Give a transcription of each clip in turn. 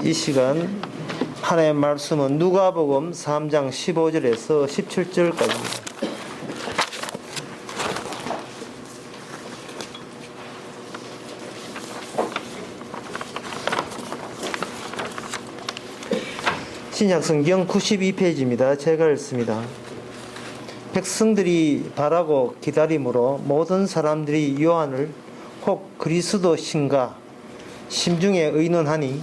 이 시간 하나님의 말씀은 누가복음 3장 15절에서 17절까지입니다. 신약성경 92페이지입니다. 제가 읽습니다. 백성들이 바라고 기다림으로 모든 사람들이 요한을 혹 그리스도신가 심중에 의논하니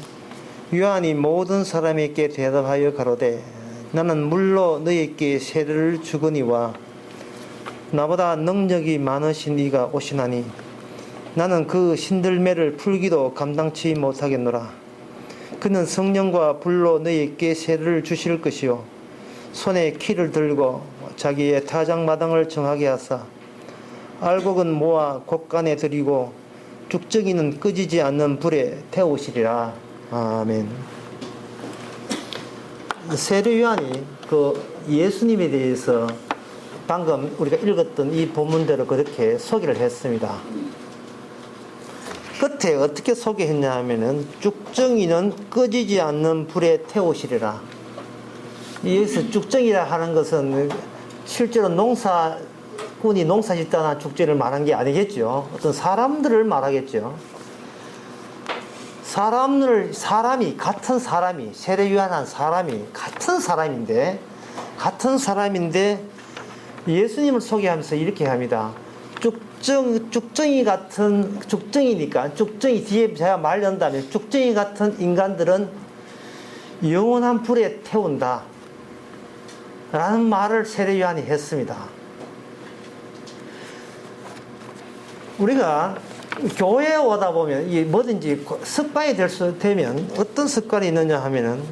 요한이 모든 사람에게 대답하여 가로되 나는 물로 너희에게 세례를 주거니와 나보다 능력이 많으신 이가 오시나니 나는 그 신들매를 풀기도 감당치 못하겠노라. 그는 성령과 불로 너희에게 세례를 주실 것이요 손에 키를 들고 자기의 타작마당을 정하게 하사 알곡은 모아 곡간에 들이고 쭉정이는 끄지지 않는 불에 태우시리라. 아멘. 세례 요한이 그 예수님에 대해서 방금 우리가 읽었던 이 본문대로 그렇게 소개를 했습니다. 끝에 어떻게 소개했냐 하면은 쭉정이는 끄지지 않는 불에 태우시리라. 여기서 쭉정이라 하는 것은 실제로 농사꾼이 농사 짓다나 축제를 말한 게 아니겠죠. 어떤 사람들을 말하겠죠. 같은 사람이, 세례 요한한 사람이 같은 사람인데 예수님을 소개하면서 이렇게 합니다. 쭉정이니까, 쭉정이 뒤에 제가 말한다면, 쭉정이 같은 인간들은 영원한 불에 태운다. 라는 말을 세례 요한이 했습니다. 우리가 교회에 오다 보면 뭐든지 습관이 되면 어떤 습관이 있느냐 하면은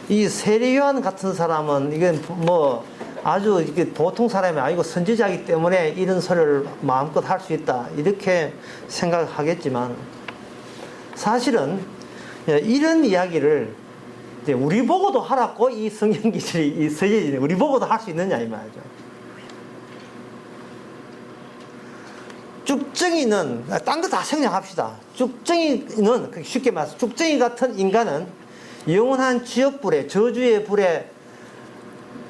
이 세례 요한 같은 사람은 이건 뭐 아주 보통 사람이 아니고 선지자이기 때문에 이런 소리를 마음껏 할 수 있다 이렇게 생각하겠지만 사실은 이런 이야기를 우리 보고도 하라고 이 성경 기술이 써져 우리 보고도 할 수 있느냐 이 말이죠. 쭉정이는 딴 거 다 생략합시다. 쭉정이는 쉽게 말해서 쭉정이 같은 인간은 영원한 지옥불에 저주의 불에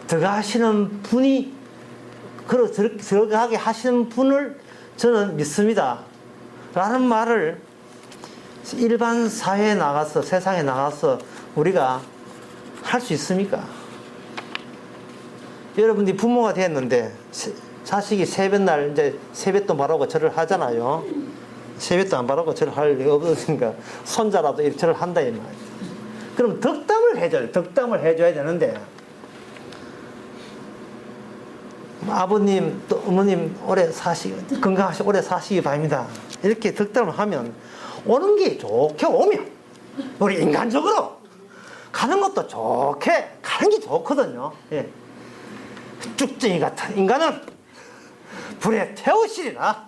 들어가시는 분이 들어가게 하시는 분을 저는 믿습니다. 라는 말을 일반 사회에 나가서 세상에 나가서 우리가 할 수 있습니까? 여러분들이 부모가 됐는데 자식이 세뱃날 이제 세뱃돈 바라고 절을 하잖아요. 세뱃돈 안 바라고 절을 할 리가 없으니까 손자라도 이렇게 절을 한다 이 말이에요. 그럼 덕담을 해줘야 되는데 아버님 또 어머님 건강하시고 오래 사시기 바랍니다. 이렇게 덕담을 하면 오는 게 좋게 오면 우리 인간적으로 가는 것도 좋게 가는 게 좋거든요. 예. 쭉정이 같은 인간은 불에 태우시리라.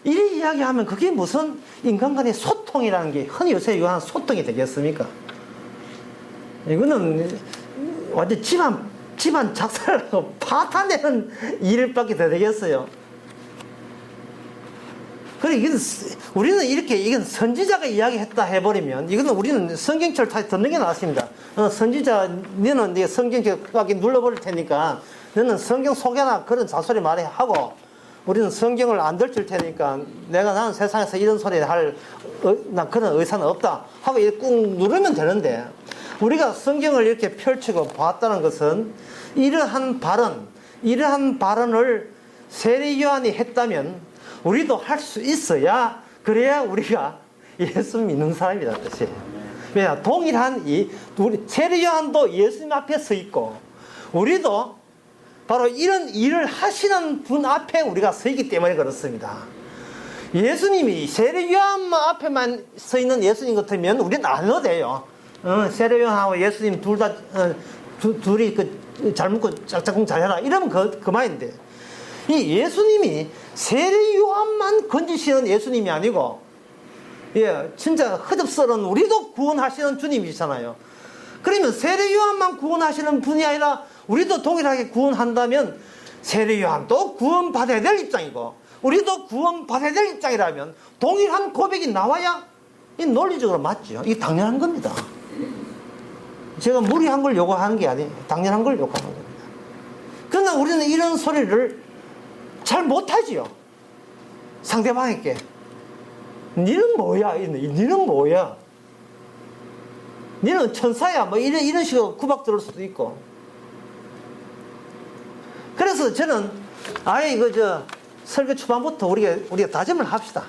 이리 이야기하면 그게 무슨 인간 간의 소통이라는 게 흔히 요새 유행하는 소통이 되겠습니까? 이거는 완전 집안 작살나고 파탄내는 일밖에 더 되겠어요. 그래, 우리는 이건 선지자가 이야기했다 해버리면, 이거는 우리는 성경책을 다 듣는 게 낫습니다. 선지자, 너는 네 성경책 눌러버릴 테니까, 너는 성경 소개나 그런 자소리 많이 하고, 우리는 성경을 안 들칠 테니까, 나는 세상에서 이런 소리 난 그런 의사는 없다. 하고 이렇게 꾹 누르면 되는데, 우리가 성경을 이렇게 펼치고 봤다는 것은, 이러한 발언을 세례 요한이 했다면, 우리도 할 수 있어야 그래야 우리가 예수 믿는 사람이다 뜻이. 왜냐 동일한 우리 세례 요한도 예수님 앞에 서 있고 우리도 바로 이런 일을 하시는 분 앞에 우리가 서 있기 때문에 그렇습니다. 예수님이 세례 요한 앞에만 서 있는 예수님 같으면 우리는 나눠도 돼요. 세례 요한하고 예수님 둘이 잘 먹고 짝짝꿍 잘해라 이러면 그만인데. 이 예수님이 세례 요한만 건지시는 예수님이 아니고, 진짜 헛없어는 우리도 구원하시는 주님이잖아요. 그러면 세례 요한만 구원하시는 분이 아니라 우리도 동일하게 구원한다면 세례 요한도 구원받아야 될 입장이고, 우리도 구원받아야 될 입장이라면 동일한 고백이 나와야 이 논리적으로 맞죠. 이게 당연한 겁니다. 제가 무리한 걸 요구하는 게 아니에요. 당연한 걸 요구하는 겁니다. 그러나 우리는 이런 소리를 잘 못하지요. 상대방에게. 니는 뭐야? 니는 뭐야? 니는 천사야? 뭐 이런 식으로 구박 들을 수도 있고. 그래서 저는 아예 설교 초반부터 우리가 다짐을 합시다.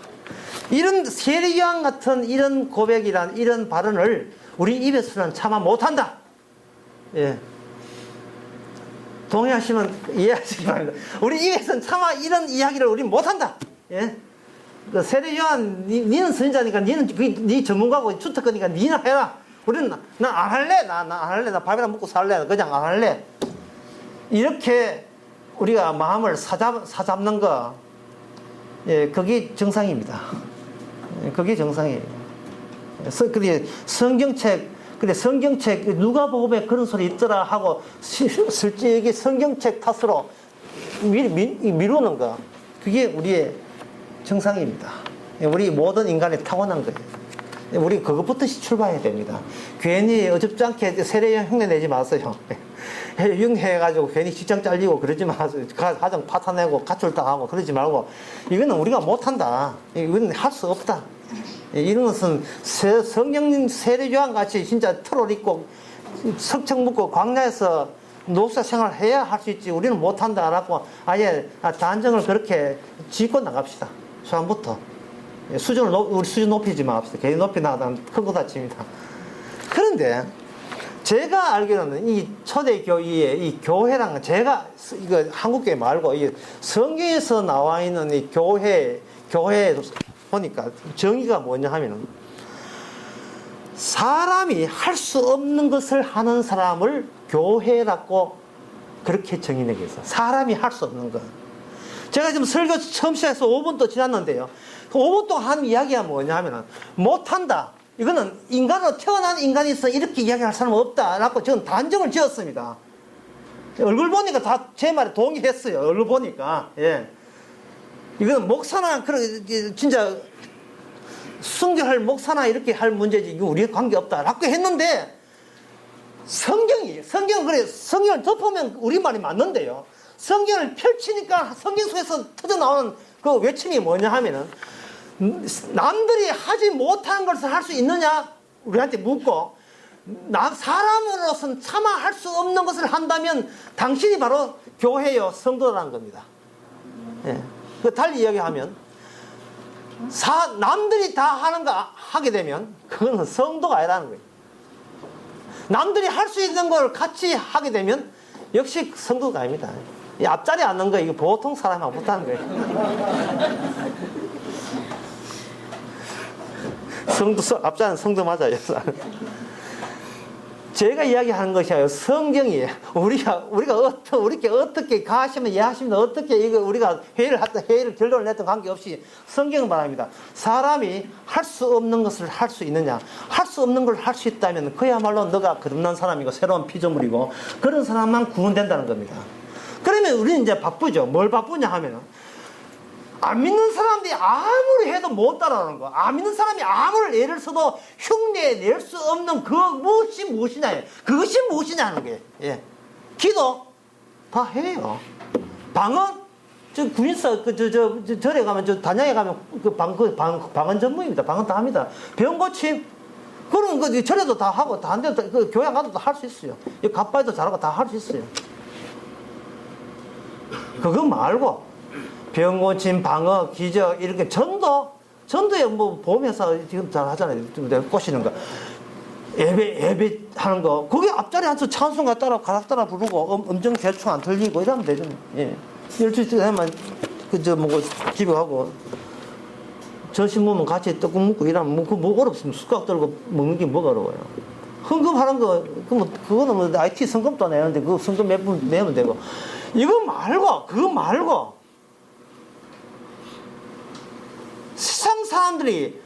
이런 세례요한 같은 이런 고백이란 이런 발언을 우리 입에서는 차마 못한다. 예. 동의하시면 이해하시기 바랍니다. 우리 입에서는 차마 이런 이야기를 우리 못한다. 예. 그 세례요한, 니는 선지자니까, 니 전문가고 주특거니까 니는 해라. 우리는, 나 안 할래. 나 안 할래. 나 밥이나 먹고 살래. 그냥 안 할래. 이렇게 우리가 마음을 사잡는 거, 예, 그게 정상입니다. 예, 그게 정상이에요. 그래, 성경책, 누가복음에 그런 소리 있더라 하고, 실제 성경책 탓으로 미루는 거, 그게 우리의 정상입니다. 우리 모든 인간의 타고난 거예요. 우리 그것부터 출발해야 됩니다. 괜히 어줍지 않게 세례 흉내 내지 마세요. 흉내해가지고 괜히 직장 잘리고 그러지 마세요. 가정 파탄내고 가출당하고 그러지 말고, 이거는 우리가 못한다. 이거는 할 수 없다. 이런 것은 성령 세례요한 같이 진짜 트롤 입고 석청 묶고 광야에서 노숙자 생활 해야 할 수 있지. 우리는 못한다라고 아예 단정을 그렇게 짚고 나갑시다. 초반부터 우리 수준 높이지 맙시다. 괜히 높이 나가면 큰 거 다칩니다. 그런데 제가 알기로는 이 초대교회의 이 교회랑 제가 이거 한국교회 말고 이 성경에서 나와 있는 이 교회 보니까 정의가 뭐냐 하면은, 사람이 할 수 없는 것을 하는 사람을 교회라고 그렇게 정의하게 했어요. 사람이 할 수 없는 것. 제가 지금 설교 처음 시작해서 5분 또 지났는데요. 5분 동안 한 이야기가 뭐냐 하면은, 못한다. 이거는 인간으로 태어난 인간이 있어 이렇게 이야기할 사람은 없다라고 저는 단정을 지었습니다. 얼굴 보니까 다 제 말에 동의했어요. 얼굴 보니까. 예. 이건 목사나 진짜 순교할 목사나 이렇게 할 문제지 이거 우리에 관계 없다라고 했는데, 성경을 덮으면 우리 말이 맞는데요. 성경을 펼치니까 성경 속에서 터져 나오는 그 외침이 뭐냐 하면은, 남들이 하지 못하는 것을 할 수 있느냐 우리한테 묻고, 사람으로서는 차마 할 수 없는 것을 한다면 당신이 바로 교회요 성도라는 겁니다. 예. 달리 이야기하면, 남들이 다 하는 거 하게 되면 그거는 성도가 아니라는 거예요. 남들이 할 수 있는 걸 같이 하게 되면 역시 성도가 아닙니다. 이 앞자리 앉는 거 이거 보통 사람하고 못하는 거예요. 앞자리는 성도 맞아요. 제가 이야기하는 것이 아니라 성경이에요. 우리가 어떻게 가시면 이해하시면 어떻게 우리가 회의를 결론을 냈던 관계없이 성경은 말합니다. 사람이 할 수 없는 것을 할 수 있느냐? 할 수 없는 걸 할 수 있다면 그야말로 너가 거듭난 사람이고 새로운 피조물이고 그런 사람만 구원된다는 겁니다. 그러면 우리는 이제 바쁘죠. 뭘 바쁘냐 하면은, 안 믿는 사람들이 아무리 해도 못 따라오는 거. 안 믿는 사람이 아무리 애를 써도 흉내 낼 수 없는 그 무엇이냐. 그것이 무엇이냐 하는 거예요. 예. 기도 다 해요. 방언, 구인사, 절에 가면, 단양에 가면 방언 전문입니다. 방언 다 합니다. 병 고침, 그런 거 절에도 다 하고, 다 한데, 교회 가도 다 할 수 있어요. 갓바위도 잘하고 다 할 수 있어요. 그거 말고, 병고침, 방어, 기적, 이렇게 전도에 뭐 보험회사 지금 잘 하잖아요. 내가 꼬시는 거. 예배 하는 거. 거기 앞자리 앉아서 찬송가 가사 따라 부르고, 음정 대충 안 틀리고 이러면 되죠. 예. 12시 되면, 집에 가고, 점심 먹으면 같이 떡국 먹고 이러면, 뭐 어렵습니다. 숟가락 들고 먹는 게 뭐가 어려워요. 헌금하는 거, 그거는 뭐 IT 성금도 내는데, 그 성금 몇 분 내면 되고. 그거 말고, 세상 사람들이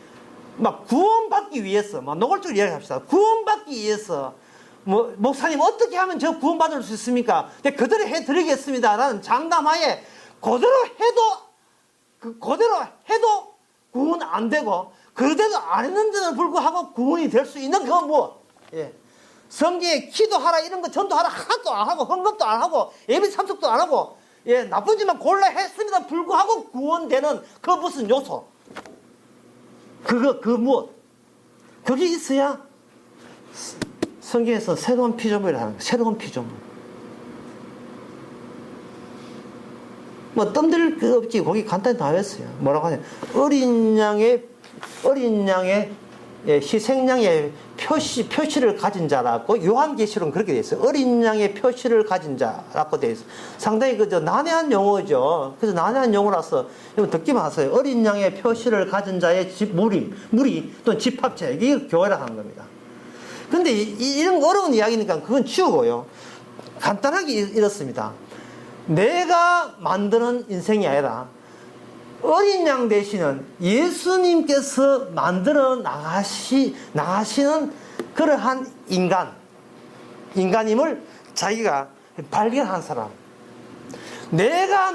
막 구원받기 위해서, 노골적으로 이야기합시다. 구원받기 위해서, 목사님 어떻게 하면 저 구원받을 수 있습니까? 그대로 해드리겠습니다. 라는 장담하에 그대로 해도 구원 안 되고, 그대도 안 했는데도 불구하고 구원이 될 수 있는 그건 뭐? 예. 성경에 기도하라 이런 거 전도하라 하나도 안 하고 헌금도 안 하고 예배 참석도 안 하고 예, 나쁜 짓만 골라 했습니다 불구하고 구원되는 그 무슨 요소? 그 무엇? 그게 있어야 성경에서 새로운 피조물이라는 거예요. 새로운 피조물. 뭐 뜸들 거 없지. 거기 간단히 다 했어요. 뭐라고 하냐? 어린 양의 희생양의 표시를 가진 자라고 요한계시록은 그렇게 되어 있어요. 어린 양의 표시를 가진 자라고 되어 있어요. 상당히 그저 난해한 용어죠. 그래서 난해한 용어라서 여러분 듣기만 하세요. 어린 양의 표시를 가진 자의 무리 또는 집합체 이게 교회라 하는 겁니다. 근데 이런 어려운 이야기니까 그건 치우고요. 간단하게 이렇습니다. 내가 만드는 인생이 아니라 어린 양 대신은 예수님께서 만들어 나가시는 그러한 인간임을 자기가 발견한 사람. 내가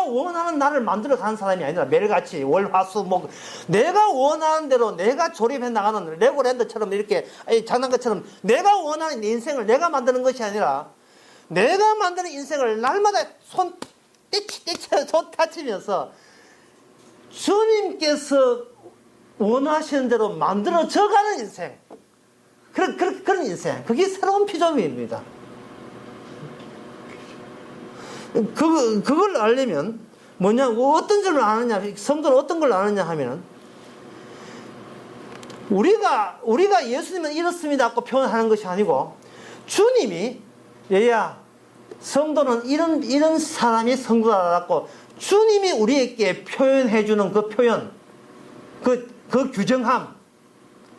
원하는 나를 만들어 가는 사람이 아니라 매일같이 월화수목 내가 원하는 대로 내가 조립해 나가는 레고랜드처럼 이렇게 장난감처럼 내가 원하는 인생을 내가 만드는 것이 아니라 내가 만드는 인생을 날마다 손 다치면서 주님께서 원하시는 대로 만들어져가는 인생. 그런 인생. 그게 새로운 피조물입니다. 그걸 알려면 뭐냐, 어떤 줄 아느냐, 성도는 어떤 걸 아느냐 하면은 우리가 예수님은 이렇습니다 하고 표현하는 것이 아니고 주님이 얘야 성도는 이런 사람이 성도다라고 주님이 우리에게 표현해주는 그 표현, 그 규정함,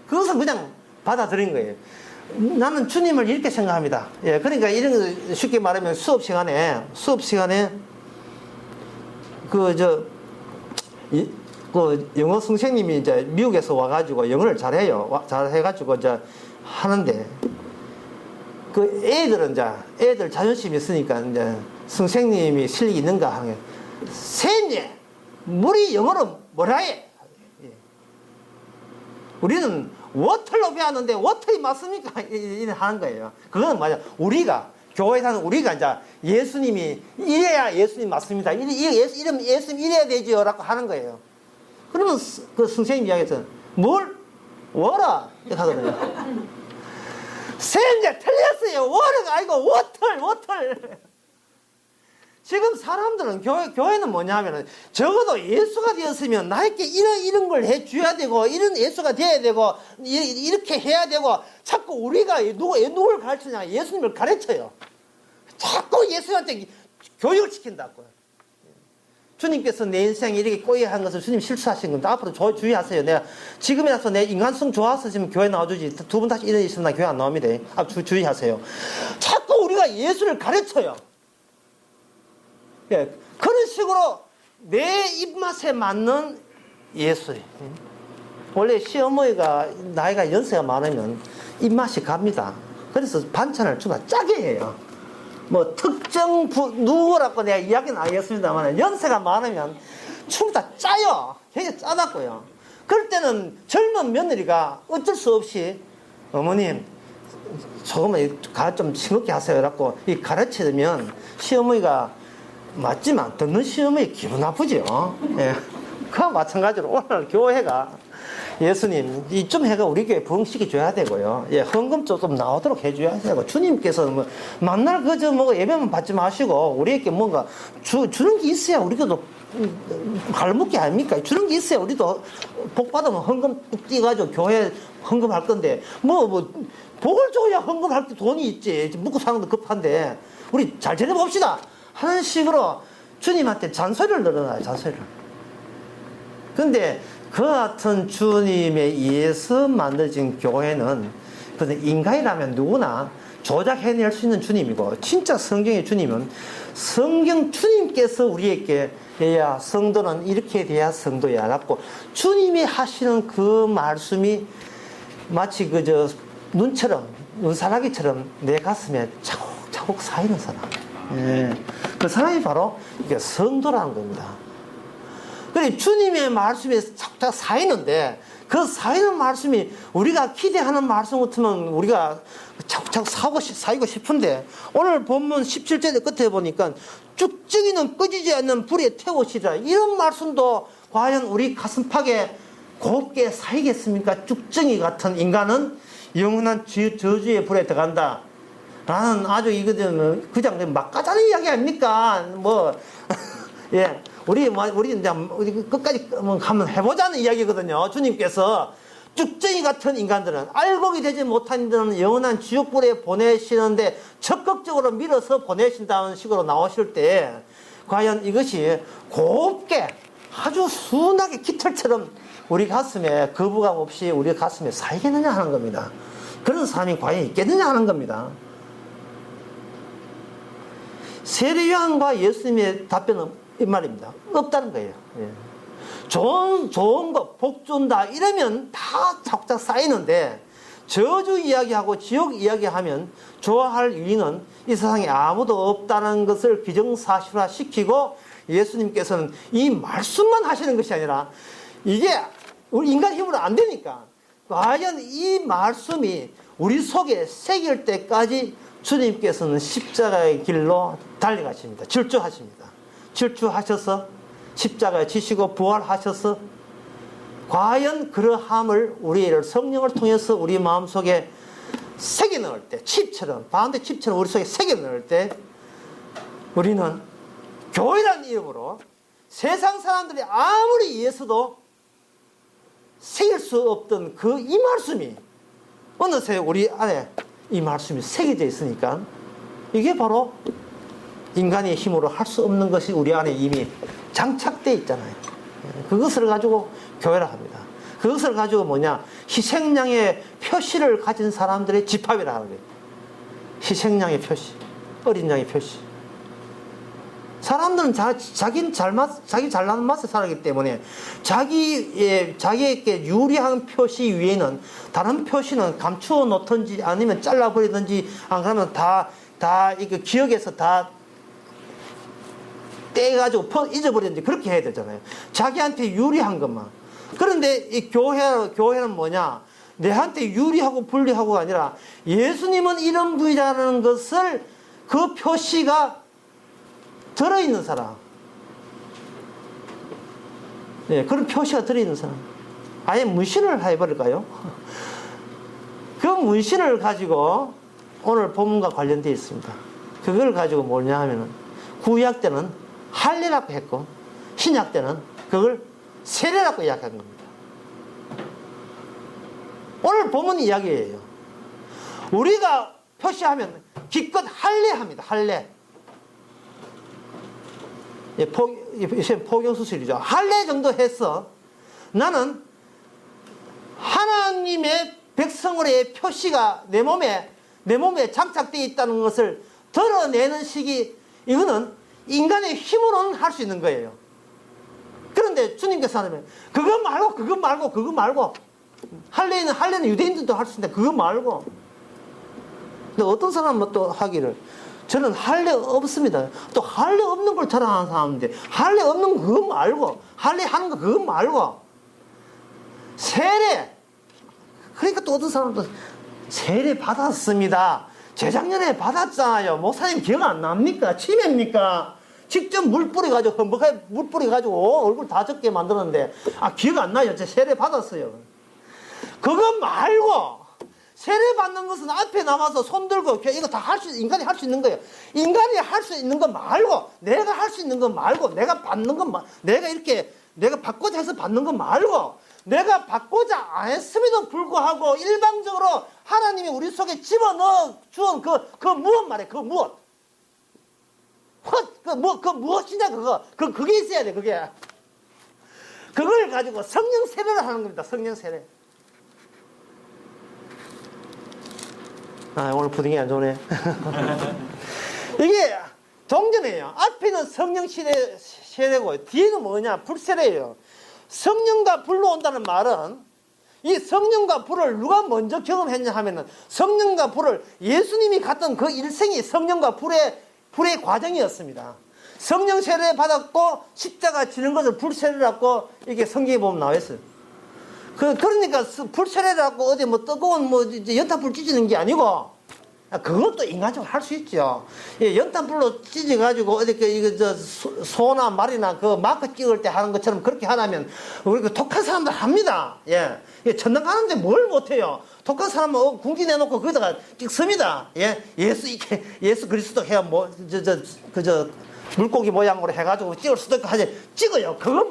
그것은 그냥 받아들인 거예요. 나는 주님을 이렇게 생각합니다. 예, 그러니까 이런 거 쉽게 말하면 수업 시간에 영어 선생님이 이제 미국에서 와가지고 영어를 잘해가지고 이제 하는데 그 애들 자존심이 있으니까 이제 선생님이 실력이 있는가 하는 게 셋째, 우리 영어로 뭐라 해? 우리는 워털로 배웠는데 워털이 맞습니까? 하는 거예요. 그건 맞아. 교회에 사는 우리가 이제 예수님이 이래야 예수님 맞습니다. 예수님 이래야 되지요. 라고 하는 거예요. 그러면 그 선생님 이야기에서 워라? 이렇게 하거든요. 셋째, 틀렸어요. 워라가 아니고 워털. 지금 사람들은 교회는 뭐냐 하면은 적어도 예수가 되었으면 나에게 이런 걸 해줘야 되고 이런 예수가 돼야 되고 이렇게 해야 되고 자꾸 우리가 누굴 가르치냐 예수님을 가르쳐요. 자꾸 예수한테 교육을 시킨다고요. 주님께서 내 인생이 이렇게 꼬여한 것을 주님 실수하신 겁니다. 앞으로 주의하세요. 내가 지금이라서 내 인간성 좋아서 지금 교회 나와주지 두 번 다시 이런 일 있으면 나 교회 안 나옵니다. 주의하세요. 자꾸 우리가 예수를 가르쳐요. 예, 그런 식으로 내 입맛에 맞는 예술. 원래 시어머니가 나이가 연세가 많으면 입맛이 갑니다. 그래서 반찬을 주다 짜게 해요. 뭐 특정 누구라고 내가 이야기는 안 하겠습니다만 연세가 많으면 전부 다 짜요. 되게 짜다고요. 그럴 때는 젊은 며느리가 어쩔 수 없이 어머님 조금만 좀 싱겁게 하세요 라고 가르치면 시어머니가 맞지만 듣는 시어머니 기분 나쁘죠. 예. 그와 마찬가지로 오늘 교회가 예수님 이좀 해가 우리 교회 부흥시켜 줘야 되고요. 예, 헌금도 좀 나오도록 해줘야 되고 주님께서 뭐 만날 예배만 받지 마시고 우리에게 뭔가 주는 게 있어야 우리도 갈목기 아닙니까? 주는 게 있어야 우리도 복 받으면 헌금 뚝 띄가지고 교회 헌금할 건데 복을 줘야 헌금할 때 돈이 있지. 묵고 사는 거 급한데 우리 잘 지내봅시다 하는 식으로 주님한테 잔소리를 늘어놔요. 잔소리를. 근데 그 같은 주님에 의해서 만들어진 교회는 인간이라면 누구나 조작해낼 수 있는 주님이고 진짜 성경의 주님은 성경 주님께서 우리에게 야 성도는 이렇게 돼야 성도야 라고 주님이 하시는 그 말씀이 마치 눈사라기처럼 내 가슴에 차곡차곡 쌓이는 사람. 예. 그 사람이 바로 이게 성도라는 겁니다. 그래, 주님의 말씀에 착착 쌓이는데, 그 쌓이는 말씀이 우리가 기대하는 말씀 같으면 우리가 착착 쌓이고 싶은데, 오늘 본문 17절 끝에 보니까 쭉쭉이는 꺼지지 않는 불에 태우시라. 이런 말씀도 과연 우리 가슴팍에 곱게 쌓이겠습니까? 쭉정이 같은 인간은 영원한 저주의 불에 들어간다. 라는 아주 이거는 그냥 막 까자는 이야기 아닙니까? 예. 우리 이제 끝까지 한번 해보자는 이야기거든요. 주님께서 쭉정이 같은 인간들은, 알곡이 되지 못한 이들은 영원한 지옥불에 보내시는데 적극적으로 밀어서 보내신다는 식으로 나오실 때, 과연 이것이 곱게 아주 순하게 깃털처럼 우리 가슴에 거부감 없이 우리 가슴에 쌓이겠느냐 하는 겁니다. 그런 사람이 과연 있겠느냐 하는 겁니다. 세례요한과 예수님의 답변은 이 말입니다. 없다는 거예요. 예. 좋은 거, 복 준다 이러면 다 착착 쌓이는데, 저주 이야기하고 지옥 이야기하면 좋아할 이유는 이 세상에 아무도 없다는 것을 기정사실화 시키고, 예수님께서는 이 말씀만 하시는 것이 아니라, 이게 우리 인간 힘으로 안 되니까 과연 이 말씀이 우리 속에 새길 때까지 주님께서는 십자가의 길로 달려가십니다. 질주하십니다. 질주하셔서 십자가에 지시고 부활하셔서 과연 그러함을 우리를 성령을 통해서 우리 마음속에 새겨 넣을 때, 칩처럼, 바운드 칩처럼 우리 속에 새겨 넣을 때, 우리는 교회라는 이름으로 세상 사람들이 아무리 이해해서도 새길 수 없던 그 이 말씀이 어느새 우리 안에 이 말씀이 새겨져 있으니까, 이게 바로 인간의 힘으로 할 수 없는 것이 우리 안에 이미 장착되어 있잖아요. 그것을 가지고 교회라 합니다. 그것을 가지고 희생양의 표시를 가진 사람들의 집합이라 하는 거예요. 희생양의 표시, 어린 양의 표시. 사람들은 자기 잘나는 맛에 살기 때문에 자기에게 유리한 표시 위에는 다른 표시는 감추어 놓든지 아니면 잘라버리든지, 안 그러면 다 이거 기억에서 다 떼가지고 잊어버리든지 그렇게 해야 되잖아요. 자기한테 유리한 것만. 그런데 이 교회는 뭐냐? 내한테 유리하고 불리하고가 아니라 예수님은 이런 분이라는 것을, 그 표시가 들어있는 사람. 네, 그런 표시가 들어있는 사람. 아예 문신을 해버릴까요? 그 문신을 가지고 오늘 본문과 관련되어 있습니다. 그걸 가지고 뭐냐 하면은, 구약 때는 할례라고 했고, 신약 때는 그걸 세례라고 이야기하는 겁니다. 오늘 본문 이야기예요. 우리가 표시하면 기껏 할례합니다. 할례. 포경수술이죠. 할례 정도 해서 나는 하나님의 백성으로의 표시가 내 몸에 장착되어 있다는 것을 드러내는 식이, 이거는 인간의 힘으로는 할 수 있는 거예요. 그런데 주님께서 하면 그거 말고 할례는 유대인들도 할 수 있는데 그거 말고. 근데 어떤 사람은 또 하기를, 저는 할례 없습니다. 또 할례 없는 걸 자랑하는 사람인데, 할례 없는 거 그거 말고, 할례 하는 거 그거 말고, 세례. 그러니까 또 어떤 사람도 세례 받았습니다. 재작년에 받았잖아요. 목사님 기억 안 납니까? 치매입니까? 직접 물 뿌려가지고, 험벅하게 물 뿌려가지고 얼굴 다 젖게 만들었는데, 기억 안 나요. 제 세례 받았어요. 그거 말고, 세례 받는 것은 앞에 남아서 손 들고, 이거 다 인간이 할 수 있는 거예요. 인간이 할 수 있는 거 말고, 내가 할 수 있는 거 말고, 내가 받는 거 내가 받고자 해서 받는 거 말고, 내가 받고자 안 했음에도 불구하고 일방적으로 하나님이 우리 속에 집어넣어 주은 그 무엇 말이에요. 그 무엇. 그 무엇이냐, 그게 있어야 돼, 그게. 그걸 가지고 성령 세례를 하는 겁니다, 성령 세례. 오늘 부딩이 안 좋네. 이게 동전이에요. 앞에는 성령 세례고, 뒤에는 뭐냐? 불세례예요. 성령과 불로 온다는 말은, 이 성령과 불을 누가 먼저 경험했냐 하면은, 성령과 불을 예수님이 갔던 그 일생이 성령과 불의 과정이었습니다. 성령 세례 받았고 십자가 지는 것을 불세례라고 이게 성경에 보면 나와 있어요. 그러니까 불세례라고 어디 뭐 뜨거운 뭐 연탄불 찢는 게 아니고, 그것도 인간적으로 할 수 있죠. 예, 연탄불로 찢어가지고 어디 이거 소나 말이나 그 마크 찍을 때 하는 것처럼 그렇게 하라면 우리 그 독한 사람들 합니다. 예, 천당 가는데 뭘 못해요. 독한 사람은 궁지 내놓고 거기다가 찍습니다. 예, 예수 그리스도 해야 뭐 그저 물고기 모양으로 해가지고 찍을 수도 있고 하지. 찍어요. 그거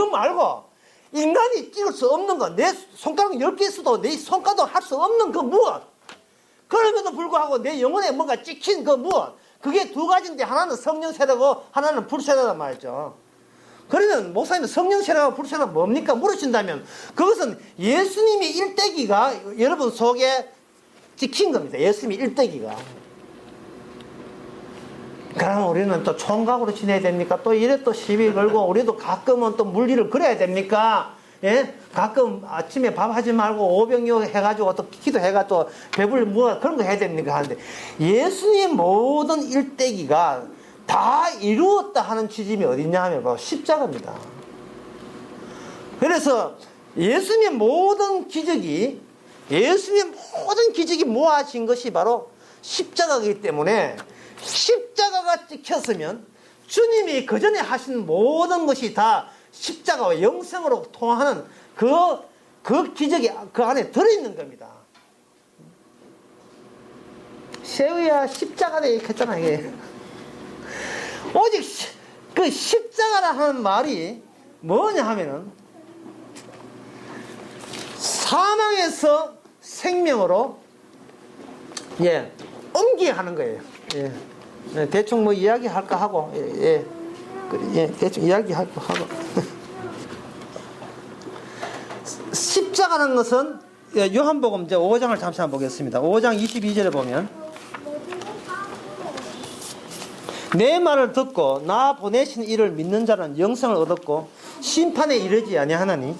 말고 인간이 찍을 수 없는 거, 내 손가락 10개 있어도 내 손가락 할 수 없는 그 무엇, 그럼에도 불구하고 내 영혼에 뭔가 찍힌 그 무엇, 그게 두 가지인데 하나는 성령 세례고 하나는 불세례란 말이죠. 그러면 목사님 성령 세례와 불세례가 뭡니까 물으신다면, 그것은 예수님의 일대기가 여러분 속에 찍힌 겁니다. 예수님의 일대기가. 그럼 우리는 또 총각으로 지내야 됩니까? 또 이래 또 시비 걸고, 우리도 가끔은 또 물리를 그려야 됩니까? 예? 가끔 아침에 밥 하지 말고 오병이어 해가지고 또 기도해가 또 배불리 뭐 그런 거 해야 됩니까? 하는데, 예수님 모든 일대기가 다 이루었다 하는 지점이 어딨냐 하면 바로 십자가입니다. 그래서 예수님의 모든 기적이 모아진 것이 바로 십자가이기 때문에, 십자가가 찍혔으면 주님이 그 전에 하신 모든 것이 다 십자가와 영생으로 통하는 그 기적이 그 안에 들어있는 겁니다. 새우야 십자가다 이렇게 했잖아. 이게 오직 그 십자가라 하는 말이 뭐냐 하면은 사망에서 생명으로 옮기게 하는 거예요. 예. 대충 뭐 이야기할까 하고, 대충 이야기할까 하고. 십자가라는 것은, 요한복음 이제 5장을 잠시 한번 보겠습니다. 5장 22절에 보면, 내 말을 듣고 나 보내신 이를 믿는 자는 영생을 얻었고 심판에 이르지 아니하나니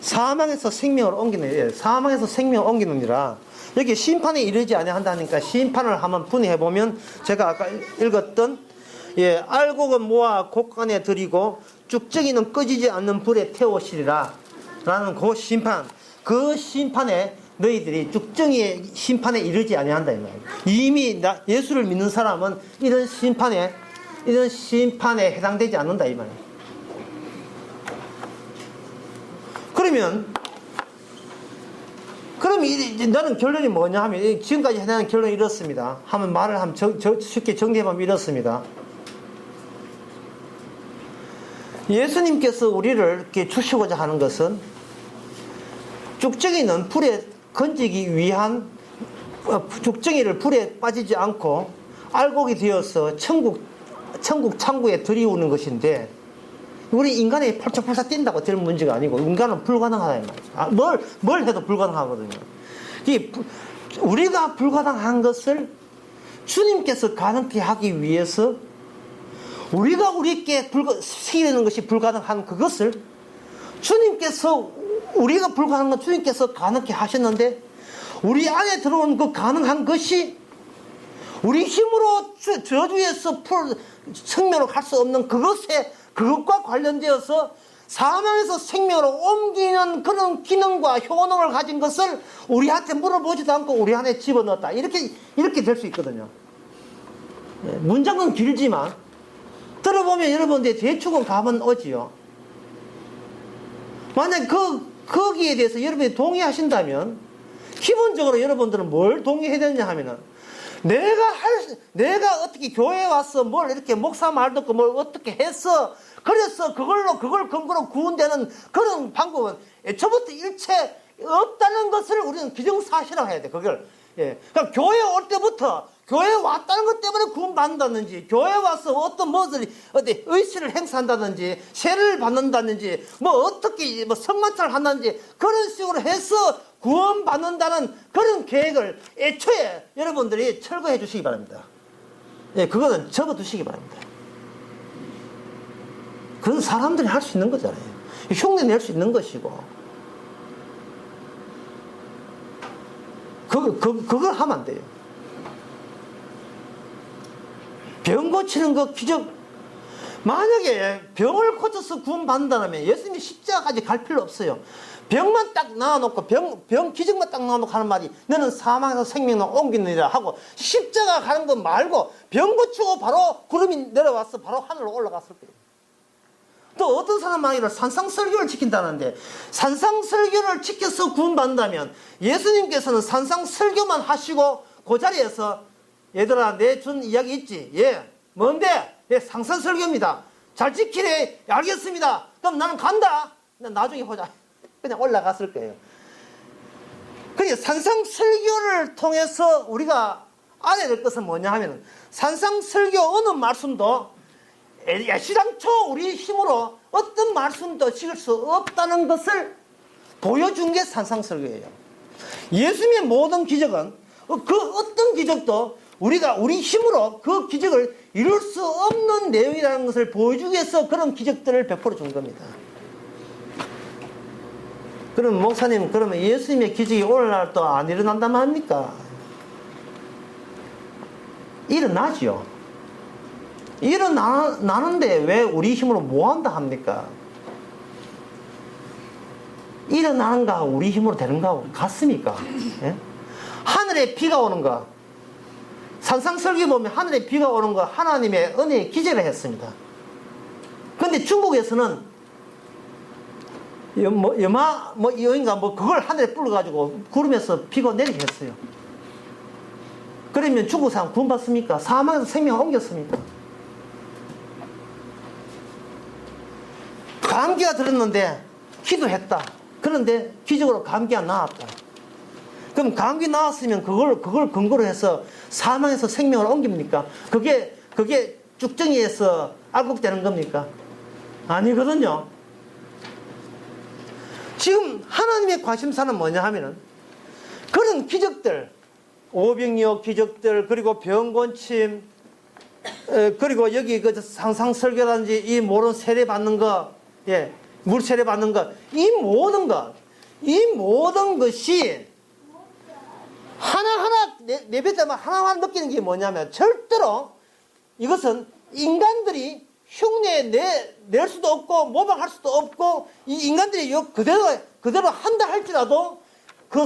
사망에서 생명을 옮기는, 사망에서 생명을 옮기느니라. 여기 심판에 이르지 아니한다니까 심판을 한번 분해해 보면, 제가 아까 읽었던 알곡은 모아 곡간에 들이고 쭉정이는 꺼지지 않는 불에 태우시리라 라는 그 심판, 그 심판에 너희들이 쭉정이의 심판에 이르지 아니한다 이 말이에요. 이미 예수를 믿는 사람은 이런 심판에 해당되지 않는다 이 말이에요. 그럼 나는 결론이 뭐냐 하면, 지금까지 해당하는 결론이 이렇습니다. 하면 말을 쉽게 정리해보면 이렇습니다. 예수님께서 우리를 이렇게 주시고자 하는 것은 쭉정이는 불에 건지기 위한, 쭉정이를 불에 빠지지 않고 알곡이 되어서 천국 창구에 들이우는 것인데, 우리 인간이 펄쩍펄쩍 뛴다고 될 문제가 아니고, 인간은 불가능하다 이 말이에요. 뭘 해도 불가능하거든요. 우리가 불가능한 것을 주님께서 가능케 하기 위해서, 우리가 우리께 시키는 것이 불가능한 그것을 우리가 불가능한 건 주님께서 가능케 하셨는데, 우리 안에 들어온 그 가능한 것이 우리 힘으로 저주에서 생명으로 갈 수 없는 그것과 관련되어서 사망에서 생명으로 옮기는 그런 기능과 효능을 가진 것을 우리한테 물어보지도 않고 우리 안에 집어넣었다. 이렇게 될 수 있거든요. 문장은 길지만 들어보면 여러분들 대충은 감은 오지요. 만약 거기에 대해서 여러분이 동의하신다면, 기본적으로 여러분들은 뭘 동의해야 되느냐 하면은, 내가 어떻게 교회에 와서 뭘 이렇게 목사 말 듣고 뭘 어떻게 했어, 그래서 그걸 근거로 구원되는 그런 방법은 애초부터 일체 없다는 것을 우리는 기정사실화해야 돼. 그걸. 그러니까 교회 올 때부터 교회에 왔다는 것 때문에 구원받는다든지, 교회에 와서 어떤 어디 의식을 행사한다든지, 세례를 받는다든지, 어떻게 성만찬을 한다든지, 그런 식으로 해서 구원받는다는 그런 계획을 애초에 여러분들이 철거해 주시기 바랍니다. 그거는 접어 두시기 바랍니다. 그건 사람들이 할 수 있는 거잖아요. 흉내 낼 수 있는 것이고. 그걸 하면 안 돼요. 병 고치는 그 기적, 만약에 병을 고쳐서 구원받는다면 예수님이 십자가까지 갈 필요 없어요. 병만 딱 나와놓고 병 기적만 딱 나와놓고 하는 말이 너는 사망에서 생명으로 옮기느니라 하고 십자가 가는 거 말고 병 고치고 바로 구름이 내려와서 바로 하늘로 올라갔을 거예요. 또 어떤 사람 말이라 산상설교를 지킨다는데 산상설교를 지켜서 구원받는다면 예수님께서는 산상설교만 하시고 그 자리에서 얘들아 내 준 이야기 있지? 예. 뭔데? 예, 상상설교입니다. 잘 지키래. 알겠습니다. 그럼 나는 간다. 나중에 보자. 그냥 올라갔을 거예요. 그러니까 산상설교를 통해서 우리가 알아야 될 것은 뭐냐 하면 산상설교 어느 말씀도 애시당초 우리 힘으로 어떤 말씀도 지을 수 없다는 것을 보여준 게 산상설교예요. 예수님의 모든 기적은 그 어떤 기적도 우리가 우리 힘으로 그 기적을 이룰 수 없는 내용이라는 것을 보여주기 위해서 그런 기적들을 베풀어 준 겁니다. 그럼 목사님, 그러면 예수님의 기적이 오늘날 또 안 일어난단 말입니까? 일어나죠. 일어나는데 왜 우리 힘으로 뭐 한다 합니까? 일어나는가 우리 힘으로 되는가 같습니까? 예? 하늘에 비가 오는 거, 산상설교 보면 하늘에 비가 오는 거 하나님의 은혜의 기적을 했습니다. 근데 중국에서는 여인가 그걸 하늘에 불러가지고 구름에서 비가 내리게 했어요. 그러면 중국 사람 구원받습니까? 사망에서 생명을 옮겼습니까? 감기가 들었는데 기도했다. 그런데 기적으로 감기가 나았다. 그럼 감기 나왔으면 그걸 근거로 해서 사망에서 생명을 옮깁니까? 그게 쭉정이에서 알곡되는 겁니까? 아니거든요. 지금 하나님의 관심사는 뭐냐 하면은 그런 기적들, 오병이어 기적들, 그리고 병곤침, 그리고 여기 그 상상설교라든지 이 모든 세례 받는 거, 예, 물 세례 받는 거, 이 모든 것이 하나하나 내뱉을 때만 하나하나 느끼는 게 뭐냐면 절대로 이것은 인간들이 흉내 낼 수도 없고 모방할 수도 없고 이 인간들이 그대로 한다 할지라도 그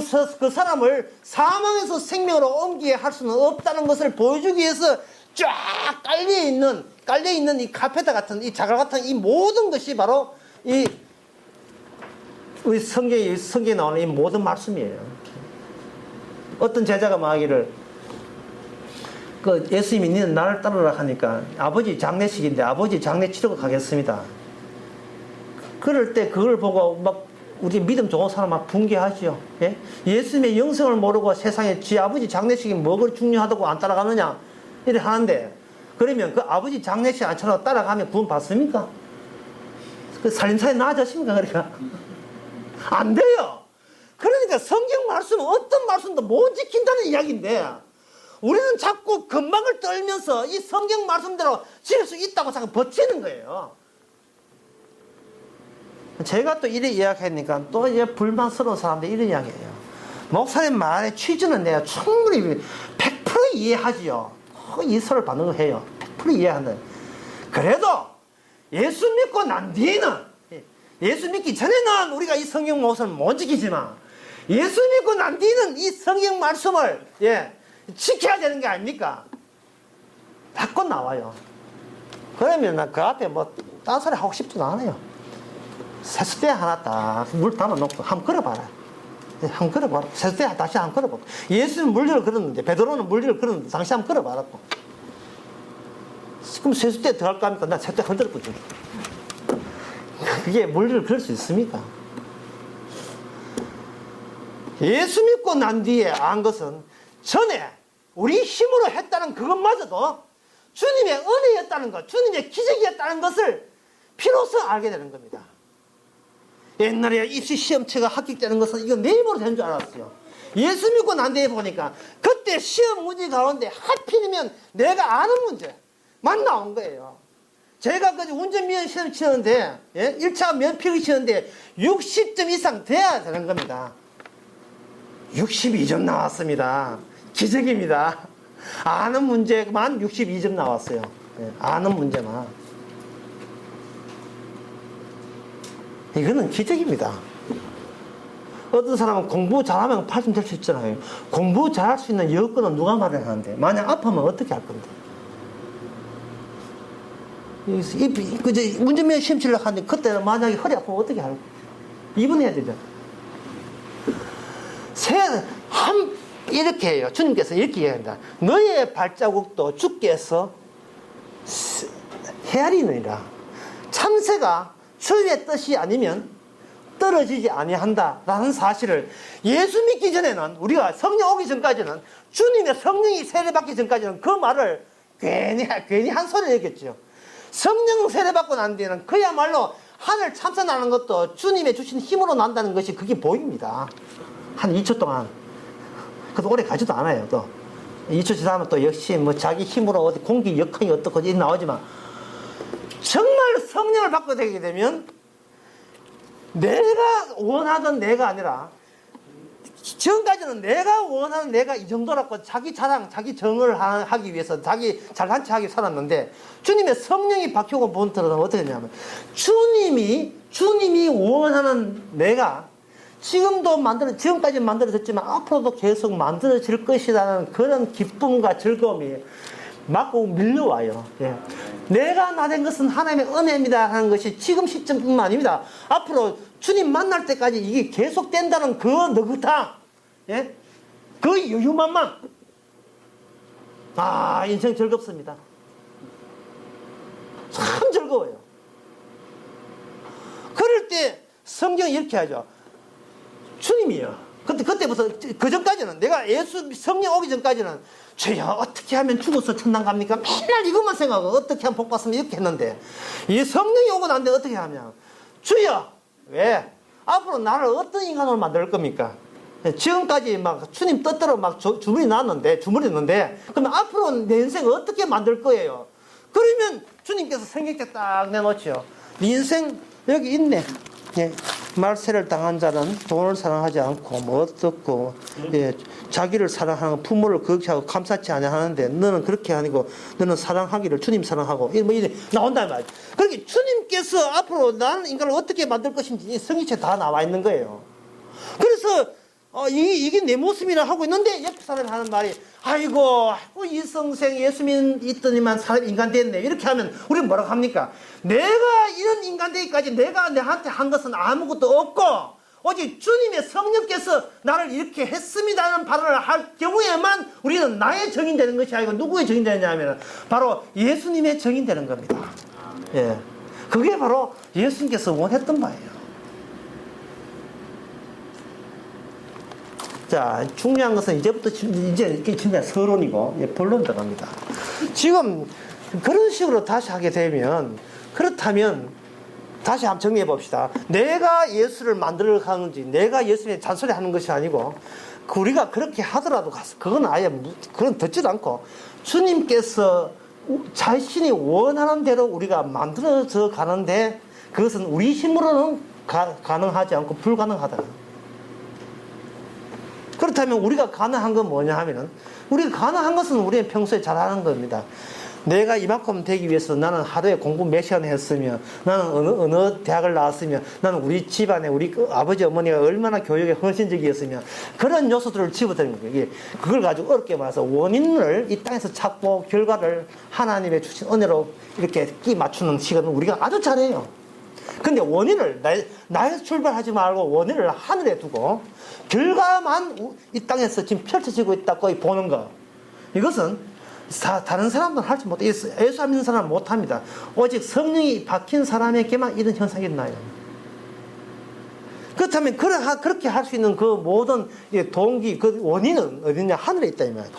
사람을 사망에서 생명으로 옮기게 할 수는 없다는 것을 보여주기 위해서 쫙 깔려있는 이 카페타 같은 이 자갈 같은 이 모든 것이 바로 우리 성경에 나오는 이 모든 말씀이에요. 어떤 제자가 말하기를 예수님이 너는 나를 따르라 하니까 아버지 장례식인데 아버지 장례 치르고 가겠습니다. 그럴 때 그걸 보고 막 우리 믿음 좋은 사람 막 붕괴하죠. 예? 예수님의 영성을 모르고 세상에 지 아버지 장례식이 뭐가 중요하다고 안 따라가느냐 이래 하는데 그러면 그 아버지 장례식 안 치르고 따라가면 구원 받습니까? 그 살림살이 나아졌습니까? 그러니까 안 돼요. 그러니까 성경 말씀은 어떤 말씀도 못 지킨다는 이야기인데 우리는 자꾸 건방을 떨면서 이 성경 말씀대로 지을 수 있다고 자꾸 버티는 거예요. 제가 또 이래 이야기하니까 또 이제 불만스러운 사람들이 이런 이야기해요. 목사님 말의 취지는 내가 충분히 100% 이해하지요. 이설을 받는 거 해요. 100% 이해하는. 그래도 예수 믿고 난 뒤에는 예수 믿기 전에는 우리가 이 성경 말씀을 못 지키지만 예수 믿고 난 뒤에는 이 성경 말씀을 지켜야 되는 게 아닙니까? 자꾸 나와요. 그러면 나 그 앞에 딴 소리 하고 싶지도 않아요. 세수대 하나 딱 물 담아놓고 한번 걸어봐라. 한번 걸어봐라. 세수대 다시 한번 걸어봐. 예수는 물질을 걸었는데 베드로는 물질을 걸었는데 당시 한번 걸어봐라고. 그럼 세수대 들어갈까 합니까? 나 세수대 흔들어보죠. 그게 물질을 걸을 수 있습니까? 예수 믿고 난 뒤에 안 것은 전에 우리 힘으로 했다는 그것마저도 주님의 은혜였다는 것, 주님의 기적이었다는 것을 비로소 알게 되는 겁니다. 옛날에 입시 시험체가 합격되는 것은 이거 내 힘으로 된 줄 알았어요. 예수 믿고 난 뒤에 보니까 그때 시험 문제 가운데 하필이면 내가 아는 문제만 나온 거예요. 제가 그 운전면허 시험 치는데 1차 면필을 치는데 60점 이상 돼야 되는 겁니다. 62점 나왔습니다. 기적입니다. 아는 문제만 62점 나왔어요. 아는 문제만. 이거는 기적입니다. 어떤 사람은 공부 잘하면 발전될 수 있잖아요. 공부 잘할 수 있는 여건은 누가 마련하는데? 만약 아프면 어떻게 할 건데? 운전면허 시험 치려고 하는데 그때는 만약에 허리 아프면 어떻게 할 거야? 입원해야 되죠. 이렇게 해요. 주님께서 이렇게 얘기합니다. 너의 발자국도 주께서 헤아리느니라. 참새가 주의 뜻이 아니면 떨어지지 아니한다라는 사실을 예수 믿기 전에는, 우리가 성령 오기 전까지는, 주님의 성령이 세례받기 전까지는 그 말을 괜히 한 소리를 얘기했죠. 성령 세례받고 난 뒤에는 그야말로 하늘 참새 나는 것도 주님의 주신 힘으로 난다는 것이 그게 보입니다. 한 2초 동안. 그래도 오래 가지도 않아요. 또 2초 지나면 또 역시 뭐 자기 힘으로 어디 공기 역학이 어떻고 이렇게 나오지만, 정말 성령을 받게 되게 되면 내가 원하던 내가 아니라, 지금까지는 내가 원하는 내가 이 정도라고 자기 자랑, 자기 정을 하기 위해서 자기 잘난 체 하기 살았는데, 주님의 성령이 박혀온 본토는 어떻게 되냐면, 주님이 원하는 내가 지금까지 만들어졌지만 앞으로도 계속 만들어질 것이라는 그런 기쁨과 즐거움이 막 밀려와요. 예. 내가 나된 것은 하나님의 은혜입니다 하는 것이 지금 시점뿐만 아닙니다. 앞으로 주님 만날 때까지 이게 계속된다는 그 느긋함, 예? 그 여유만만. 인생 즐겁습니다. 참 즐거워요. 그럴 때 성경이 이렇게 하죠. 주님이요. 그때부터, 그 전까지는, 내가 예수 성령 오기 전까지는, 주여 어떻게 하면 죽어서 천당 갑니까? 맨날 이것만 생각하고 어떻게 하면 복 받으면 이렇게 했는데, 이 성령이 오고 난 뒤에 어떻게 하냐? 주여, 왜? 앞으로 나를 어떤 인간으로 만들 겁니까? 지금까지 막 주님 뜻대로 막 주문이 났는데, 그러면 앞으로 내 인생을 어떻게 만들 거예요? 그러면 주님께서 성경책 딱 내놓죠. 네 인생 여기 있네. 예, 말세를 당한 자는 돈을 사랑하지 않고 뭐 어떻고, 예, 자기를 사랑하는 부모를 거역하고 감사치 아니하는데 너는 그렇게 아니고 너는 사랑하기를 주님 사랑하고 뭐 이래 나온단 말이에요. 그렇게 주님께서 앞으로 나는 인간을 어떻게 만들 것인지 성경책에 다 나와 있는 거예요. 그래서 이게 내 모습이라 하고 있는데, 옆 사람이 하는 말이, 아이고 이성생 예수 믿더니만 사람 인간 됐네, 이렇게 하면 우리는 뭐라고 합니까? 내가 이런 인간 되기까지 내가 내한테 한 것은 아무것도 없고 오직 주님의 성령께서 나를 이렇게 했습니다는 발언을 할 경우에만 우리는 나의 정인 되는 것이 아니고 누구의 정인 되느냐 하면 바로 예수님의 정인 되는 겁니다. 예, 그게 바로 예수님께서 원했던 바예요. 자, 중요한 것은 이제부터 이제 진짜 서론이고, 예, 본론 들어갑니다. 지금 그런 식으로 다시 하게 되면, 그렇다면 다시 한번 정리해 봅시다. 내가 예수를 만들어 가는지, 내가 예수님의 잔소리 하는 것이 아니고, 우리가 그렇게 하더라도 그건 아예 그건 듣지도 않고, 주님께서 자신이 원하는 대로 우리가 만들어져 가는데, 그것은 우리 힘으로는 가능하지 않고 불가능하다. 그렇다면 우리가 가능한 건 뭐냐 하면은, 우리가 가능한 것은 우리는 평소에 잘하는 겁니다. 내가 이만큼 되기 위해서 나는 하루에 공부 몇 시간 했으며, 나는 어느 대학을 나왔으며, 나는 우리 집안에 우리 아버지 어머니가 얼마나 교육에 헌신적이었으며, 그런 요소들을 집어드리는 거예요. 그걸 가지고 어렵게 말해서 원인을 이 땅에서 찾고 결과를 하나님의 주신 은혜로 이렇게 끼 맞추는 시간은 우리가 아주 잘해요. 근데 원인을 나에서 출발하지 말고 원인을 하늘에 두고 결과만 이 땅에서 지금 펼쳐지고 있다고 보는 거, 이것은 다른 사람들은 하지 못해. 예수 안 믿는 사람은 못합니다. 오직 성령이 박힌 사람에게만 이런 현상이 나요. 그렇다면 그렇게 할 수 있는 그 모든 동기, 그 원인은 어디냐? 하늘에 있다 이 말이죠.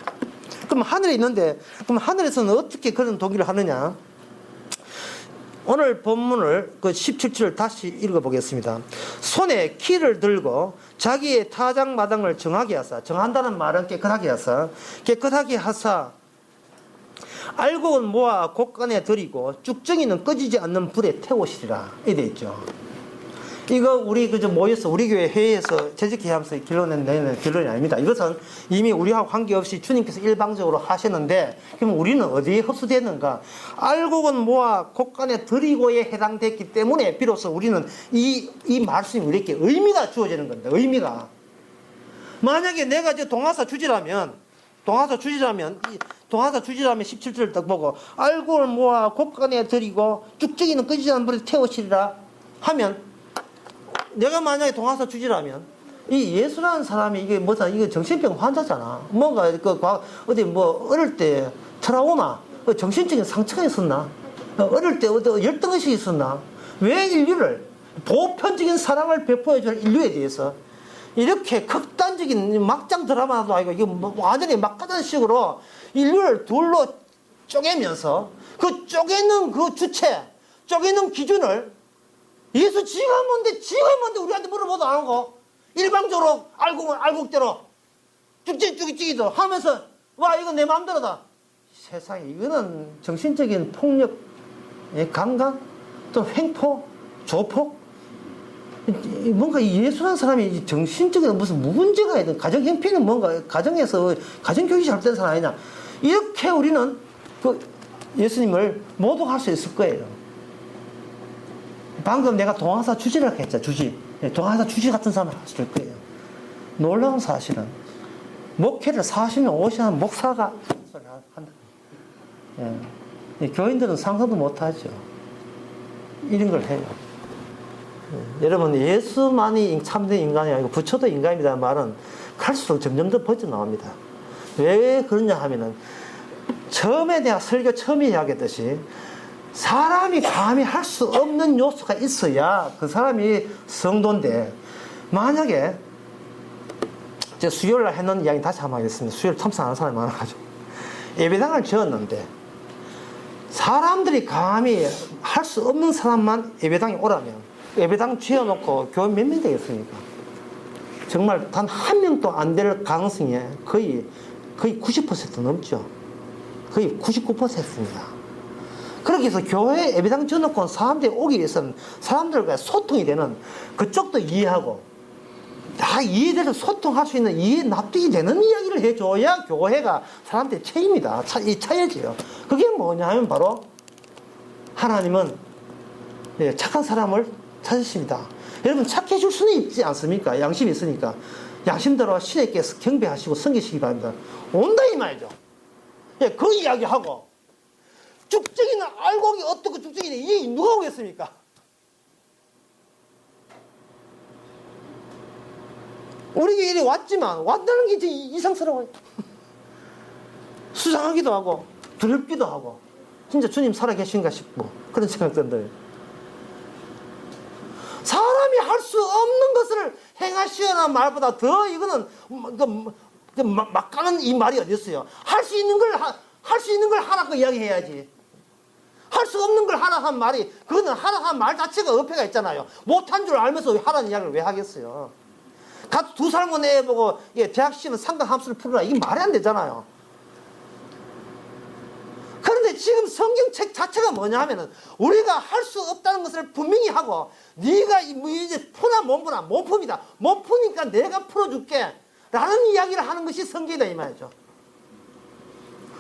그럼 하늘에 있는데, 그럼 하늘에서는 어떻게 그런 동기를 하느냐? 오늘 본문을 그 17절을 다시 읽어보겠습니다. 손에 키를 들고 자기의 타작마당을 정하게 하사, 정한다는 말은 깨끗하게 하사 알곡은 모아 곡간에 들이고 쭉정이는 꺼지지 않는 불에 태우시리라, 이래 있죠. 이거 우리 그저 모여서 우리 교회 회의에서 재직회하면서 결론낸 결론이 아닙니다. 이것은 이미 우리하고 관계없이 주님께서 일방적으로 하셨는데, 그럼 우리는 어디에 흡수되는가? 알곡은 모아 곡간에 들이고에 해당됐기 때문에 비로소 우리는 이 말씀이 우리에게 의미가 주어지는 겁니다. 의미가. 만약에 내가 저 동화사 주지라면 17절을 딱 보고 알곡을 모아 곡간에 들이고 쭉쭉이는 끄지지 않는 불에 태우시리라 하면, 내가 만약에 동화사 주지라면 이 예수라는 사람이 이게 뭐다, 이게 정신병 환자잖아. 뭔가 어디 뭐 어릴 때 트라우마, 정신적인 상처가 있었나? 어릴 때 어디 열등의식이 있었나? 왜 인류를 보편적인 사랑을 베풀어줄 인류에 대해서 이렇게 극단적인 막장 드라마도 아니고 이게 뭐 완전히 막가전식으로 인류를 둘로 쪼개면서 그 쪼개는 그 주체, 쪼개는 기준을 예수 지가 뭔데 우리한테 물어보도 안 하고 일방적으로 알곡대로 쭉쭉쭉쭉이도 하면서 와 이거 내 마음대로다. 세상에, 이거는 정신적인 폭력, 강간, 또 횡포, 조폭, 뭔가 예수라는 사람이 정신적인 무슨 문제가 있든 가정 형편은 뭔가 가정에서 가정교육이 잘못된 사람 아니냐, 이렇게 우리는 그 예수님을 모독할 수 있을 거예요. 방금 내가 동화사 주지라고 했죠. 주지. 동화사 주지 같은 사람을 하실 거예요. 놀라운 사실은 목회를 40년 50년 목사가 한다. 교인들은 상상도 못하죠. 이런 걸 해요. 여러분, 예수만이 참된 인간이 아니고 부처도 인간입니다 말은 갈수록 점점 더 퍼져나옵니다. 왜 그러냐 하면은, 처음에 내가 설교 처음에 이야기했듯이 사람이 감히 할 수 없는 요소가 있어야 그 사람이 성도인데, 만약에 제가 수요일날 했는 이야기 다시 한번 하겠습니다. 수요일 참석하는 사람이 많아가지고 예배당을 지었는데 사람들이 감히 할 수 없는 사람만 예배당에 오라면 예배당 지어놓고 교회 몇 명 되겠습니까? 정말 단 한 명도 안 될 가능성이 거의 90% 넘죠. 거의 99%입니다. 그렇게 해서 교회에 예배당 지어놓고 사람들이 오기 위해서는 사람들과 소통이 되는, 그쪽도 이해하고 다 이해돼서 소통할 수 있는, 이해 납득이 되는 이야기를 해줘야 교회가 사람들의 차이입니다. 차이지요. 그게 뭐냐 하면 바로 하나님은 착한 사람을 찾으십니다. 여러분, 착해질 수는 있지 않습니까? 양심이 있으니까 양심대로 신에게서 경배하시고 섬기시기 바랍니다. 온다 이 말이죠. 그 이야기하고 쭉쭉이는 알곡이 어떻고 쭉쭉이는 이게 누가 오겠습니까? 우리 길에 왔지만 왔다는 게 이상스러워요. 수상하기도 하고 두렵기도 하고 진짜 주님 살아계신가 싶고 그런 생각 든다. 사람이 할 수 없는 것을 행하시오라는 말보다 더 이거는 막가는 이 말이 어디 있어요? 할 수 있는 걸 하라고 이야기해야지. 할 수 없는 걸 하라 한 말이, 그거는 하라 한 말 자체가 어폐가 있잖아요. 못한 줄 알면서 하라는 이야기를 왜 하겠어요? 두 살만 내보고 대학 시험 상당 함수를 풀어라, 이게 말이 안 되잖아요. 그런데 지금 성경책 자체가 뭐냐 하면은 우리가 할 수 없다는 것을 분명히 하고, 네가 이제 푸나 못 푸나 못 풉니다. 못 푸니까 내가 풀어줄게 라는 이야기를 하는 것이 성경이다 이 말이죠.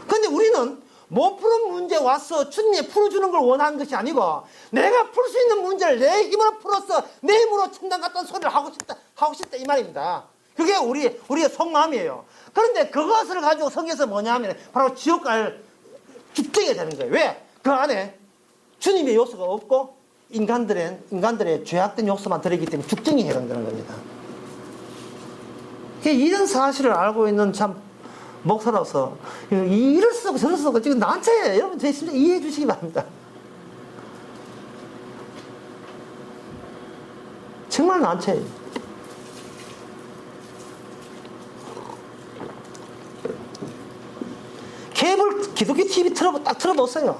그런데 우리는 못 푸는 문제 와서 주님이 풀어주는 걸 원하는 것이 아니고, 내가 풀 수 있는 문제를 내 힘으로 풀어서 내 힘으로 천당 같다는 소리를 하고 싶다 이 말입니다. 그게 우리의 속마음이에요. 그런데 그것을 가지고 성경에서 뭐냐 하면 바로 지옥 갈 죽정이 되는 거예요. 왜? 그 안에 주님의 요소가 없고 인간들의 죄악된 요소만 들어있기 때문에 죽정이 해당되는 겁니다. 이런 사실을 알고 있는 참 목사로서 이럴 수 없고 저럴 수 없고 지금 난처해요. 여러분 제 심정 이해해 주시기 바랍니다. 정말 난처해요. 케이블 기독교 TV 딱 틀어보세요.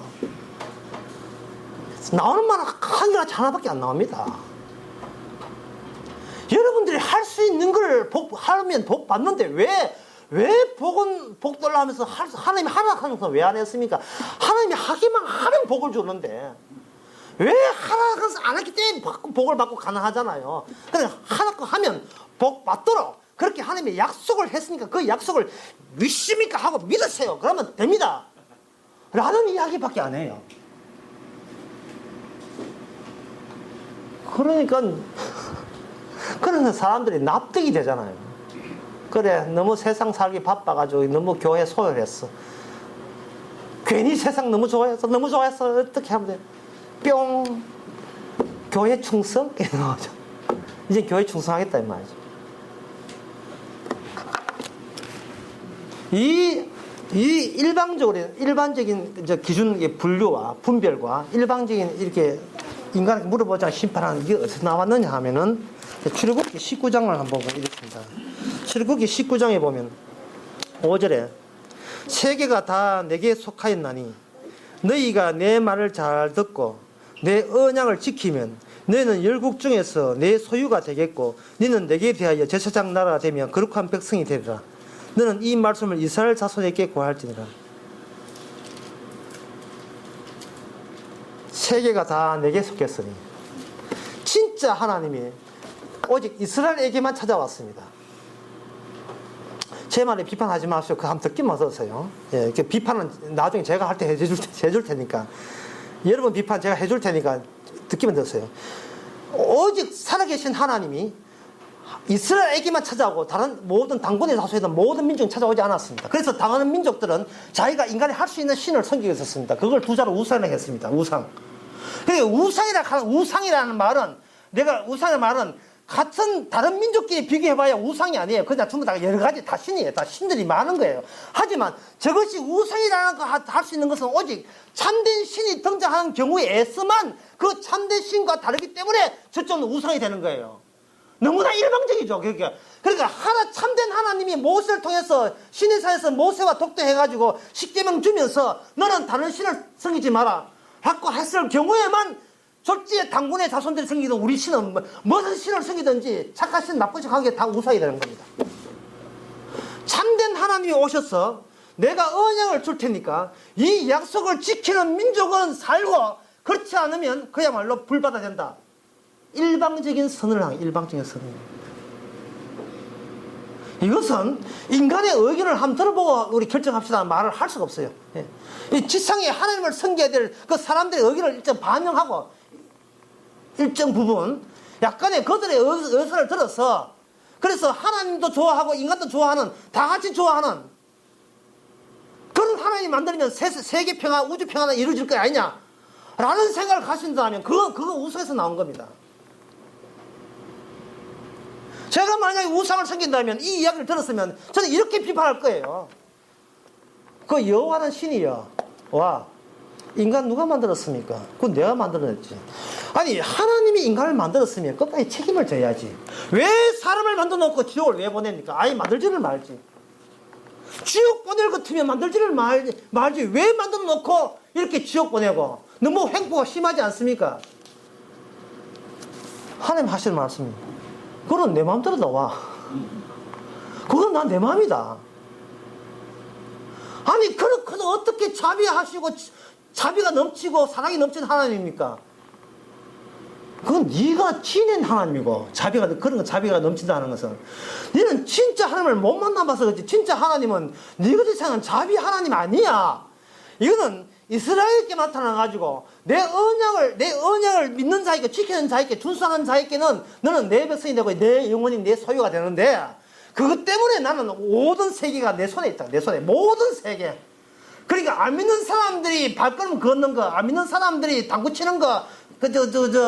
나오는 말은 한 가지 하나밖에 안 나옵니다. 여러분들이 할 수 있는 걸 하면 복 받는데 왜 복 달라 하면서 하나님이 하라 하면서 왜 안 했습니까? 하나님이 하기만 하면 복을 주는데 왜 하나도 안 했기 때문에 복을 받고 가능하잖아요. 그냥 하나 거 하면 복 받도록 그렇게 하나님의 약속을 했으니까 그 약속을 믿습니까 하고 믿으세요. 그러면 됩니다. 라는 이야기밖에 안 해요. 그러니까 그래서 사람들이 납득이 되잖아요. 그래, 너무 세상 살기 바빠가지고 너무 교회 소홀했어. 괜히 세상 너무 좋아했어. 너무 좋아했어. 어떻게 하면 돼? 뿅. 교회 충성? 이렇게 나오죠. 이제 교회 충성하겠다 이 말이죠. 이 일반적인 기준 분류와 분별과 일반적인 이렇게 인간에게 물어보자 심판하는 이게 어디서 나왔느냐 하면은 출애굽기 19장을 한번 보면 이렇습니다. 출애굽기 19장에 보면 5절에 세계가 다 내게 속하였나니 너희가 내 말을 잘 듣고 내 언약을 지키면 너희는 열국 중에서 내 소유가 되겠고 너희는 내게 대하여 제사장 나라가 되며 거룩한 백성이 되리라. 너는 이 말씀을 이스라엘 자손에게 고할지니라. 세계가 다 내게 속했으니 진짜 하나님이 오직 이스라엘에게만 찾아왔습니다. 제 말에 비판하지 마시오. 그거 한번 듣기만 하세요. 예, 그 비판은 나중에 제가 할 때 해줄 테니까. 여러분 비판 제가 해줄 테니까 듣기만 들으세요. 오직 살아계신 하나님이 이스라엘에게만 찾아오고 다른 모든 당군의 다수에는 모든 민족은 찾아오지 않았습니다. 그래서 당하는 민족들은 자기가 인간이 할 수 있는 신을 섬기고 있었습니다. 그걸 두 자로 우상이라고 했습니다. 우상. 그러니까 우상이라는 말은 우상이라는 말은 같은 다른 민족끼리 비교해봐야 우상이 아니에요. 그냥 전부 다 여러 가지 다 신이에요. 다 신들이 많은 거예요. 하지만 저것이 우상이라는 거 할 수 있는 것은 오직 참된 신이 등장하는 경우에서만 그 참된 신과 다르기 때문에 저쪽은 우상이 되는 거예요. 너무나 일방적이죠. 그러니까 참된 하나님이 모세를 통해서 시내산에서 모세와 독대해가지고 십계명 주면서 너는 다른 신을 섬기지 마라 라고 했을 경우에만 졸지의 당군의 자손들이 섬기던 우리 신은 무슨 신을 섬기든지 착한 신 나쁜 신 하는 게 다 우상이 되는 겁니다. 참된 하나님이 오셔서 내가 언약을 줄 테니까 이 약속을 지키는 민족은 살고 그렇지 않으면 그야말로 불받아 된다. 일방적인 선을 하는 일방적인 선을. 이것은 인간의 의견을 한번 들어보고 우리 결정합시다 말을 할 수가 없어요. 예. 이 지상에 하나님을 섬겨야 될 그 사람들의 의견을 일정 반영하고 일정 부분 약간의 그들의 의사를 들어서 그래서 하나님도 좋아하고 인간도 좋아하는 다 같이 좋아하는 그런 하나님이 만들면 세계 평화 우주 평화는 이루어질 거 아니냐 라는 생각을 가신다면 그거 우상에서 나온 겁니다. 제가 만약에 우상을 섬긴다면 이 이야기를 들었으면 저는 이렇게 비판할 거예요. 그 여호와는 신이여. 와, 인간 누가 만들었습니까? 그건 내가 만들어냈지. 아니 하나님이 인간을 만들었으면 끝까지 책임을 져야지. 왜 사람을 만들어 놓고 지옥을 왜 보냅니까? 아예 만들지를 말지. 지옥 보낼 것 같으면 만들지를 말지. 왜 만들어 놓고 이렇게 지옥 보내고. 너무 횡포가 심하지 않습니까? 하나님 하시는 말씀입니다. 그건 내 마음대로 나와. 그건 난 내 마음이다. 아니 그렇게도 어떻게 자비하시고 자비가 넘치고 사랑이 넘치는 하나님입니까? 그건 네가 지낸 하나님이고 그런 거 자비가 넘친다는 것은 너는 진짜 하나님을 못 만나봐서 그렇지 진짜 하나님은 네가 생각하는 자비 하나님 아니야. 이거는 이스라엘께 나타나가지고 내 언약을 믿는 자에게 지키는 자에게 준수하는 자에게는 너는 내 백성이 되고 내 영혼이 내 소유가 되는데 그것 때문에 나는 모든 세계가 내 손에 있다. 내 손에 모든 세계. 그러니까 안 믿는 사람들이 발걸음 걷는 거, 안 믿는 사람들이 당구 치는 거,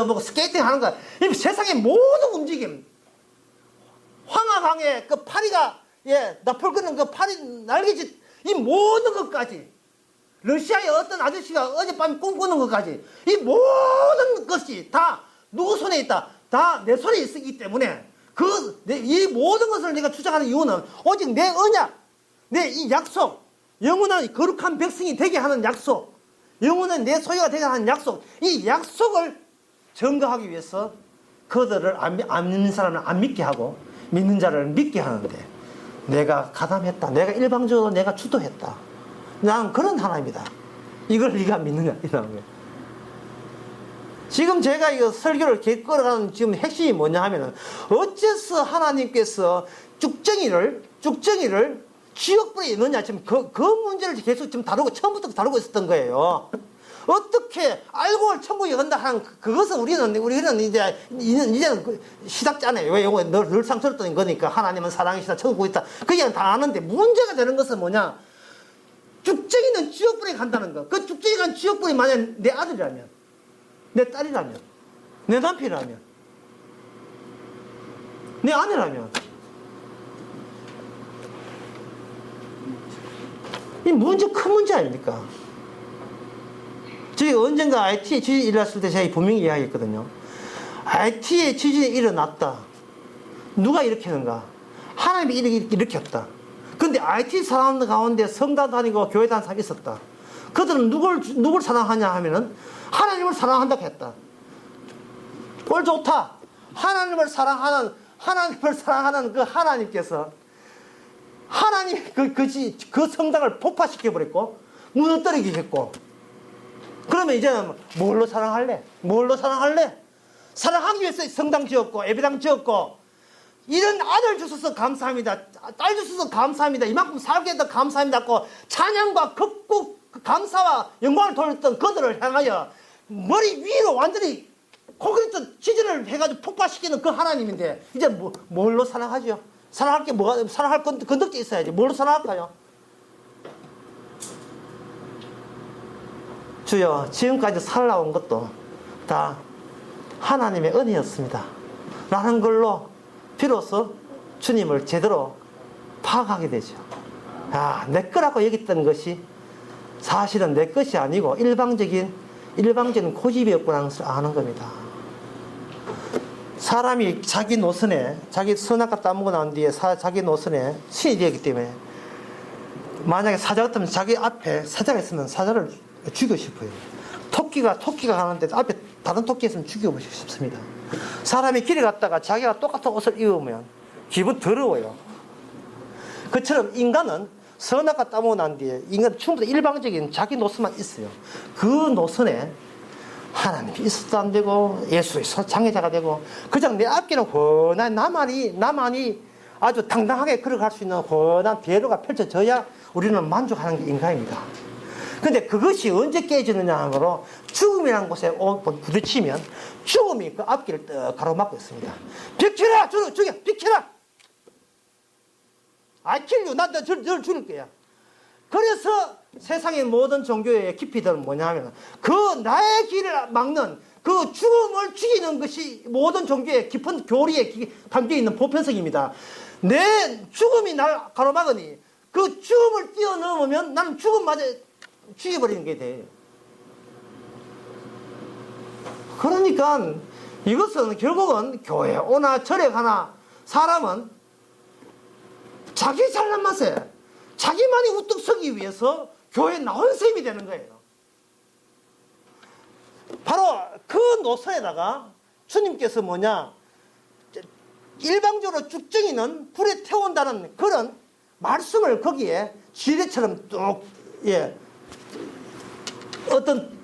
뭐 스케이팅 하는 거, 이 세상의 모든 움직임, 황하강에 그 파리가 나폴 끄는 그 파리 날개짓 이 모든 것까지. 러시아의 어떤 아저씨가 어젯밤에 꿈꾸는 것까지 이 모든 것이 다 누구 손에 있다. 다 내 손에 있기 때문에 이 모든 것을 내가 주장하는 이유는 오직 내 언약, 내 이 약속, 영원한 거룩한 백성이 되게 하는 약속, 영원한 내 소유가 되게 하는 약속, 이 약속을 증거하기 위해서 그들을 안 믿는 사람을 안 믿게 하고 믿는 자를 믿게 하는데 내가 가담했다. 내가 일방적으로 내가 주도했다. 난 그런 하나님이다. 이걸 네가 믿느냐? 이런 거예요. 지금 제가 이거 설교를 이렇게 끌어가는 지금 핵심이 뭐냐 하면은, 어째서 하나님께서 쭉정이를 지옥불에 넣느냐, 지금 그 문제를 계속 지금 처음부터 다루고 있었던 거예요. 어떻게 알고 천국에 간다 하는 그것은 우리는 이제는 시작자네요. 왜 이거 늘상 들었던 거니까. 하나님은 사랑이시다, 천국에 있다. 그냥 다 아는데, 문제가 되는 것은 뭐냐? 쭉정이는 지옥불에 간다는 거. 그 쭉정이 간 지옥불이 만약 내 아들이라면, 내 딸이라면, 내 남편이라면, 내 아내라면, 이 문제, 큰 문제 아닙니까? 저희 언젠가 IT에 지진이 일어났을 때 제가 분명히 이야기했거든요. IT에 지진이 일어났다. 누가 일으키는가? 하나님이 일으켰다. 근데 IT 사람들 가운데 성당 다니고 교회 다니는 사람이 있었다. 그들은 누굴 사랑하냐 하면은 하나님을 사랑한다고 했다. 꼴 좋다. 하나님을 사랑하는 그 하나님께서 하나님 그 성당을 폭파시켜버렸고 무너뜨리게 했고, 그러면 이제는 뭘로 사랑할래? 사랑하기 위해서 성당 지었고 예배당 지었고, 이런 아들 주셔서 감사합니다, 딸 주셔서 감사합니다, 이만큼 살게 해서 감사합니다 하고 찬양과 극구 감사와 영광을 돌렸던 그들을 향하여 머리 위로 완전히 콘크리트 지진을 해가지고 폭파시키는 그 하나님인데, 이제 뭘로 사랑하죠? 사랑할 게 뭐가, 사랑할 건덕지 있어야지. 뭘로 사랑할까요? 주여, 지금까지 살아온 것도 다 하나님의 은혜였습니다 라는 걸로 비로소 주님을 제대로 파악하게 되죠. 내 거라고 여겼던 것이 사실은 내 것이 아니고 일방적인 고집이었구나 하는 것을 아는 겁니다. 사람이 자기 노선에, 자기 선악과 따먹고 난 뒤에 자기 노선에 신이 되었기 때문에, 만약에 사자 같으면 자기 앞에 사자가 있으면 사자를 죽이고 싶어요. 토끼가 가는데 앞에 다른 토끼 있으면 죽이고 싶습니다. 사람이 길에 갔다가 자기가 똑같은 옷을 입으면 기분 더러워요. 그처럼 인간은 선악과 따먹고 난 뒤에 인간은 충분히 일방적인 자기 노선만 있어요. 그 노선에 하나님이 있어도 안 되고 예수의 장애자가 되고, 그냥 내 앞길은 훤한 나만이 아주 당당하게 걸어갈 수 있는 훤한 대로가 펼쳐져야 우리는 만족하는 게 인간입니다. 근데 그것이 언제 깨지느냐 하는 거로, 죽음이라는 곳에 부딪히면 죽음이 그 앞길을 떡 가로막고 있습니다. 비켜라! 죽여! 비켜라! I kill you! 나 죽일 거야. 그래서 세상의 모든 종교의 깊이들은 뭐냐 하면, 그 나의 길을 막는 그 죽음을 죽이는 것이 모든 종교의 깊은 교리에 담겨있는 보편성입니다. 내 죽음이 날 가로막으니 그 죽음을 뛰어넘으면 나는 죽음마저 죽여버리는 게 돼요. 그러니까 이것은 결국은 교회 오나 절에 가나 사람은 자기 잘난 맛에 자기만이 우뚝 서기 위해서 교회에 나온 셈이 되는 거예요. 바로 그 노선에다가 주님께서 일방적으로 쭉정이는 불에 태운다는 그런 말씀을 거기에 지뢰처럼 뚝, 어떤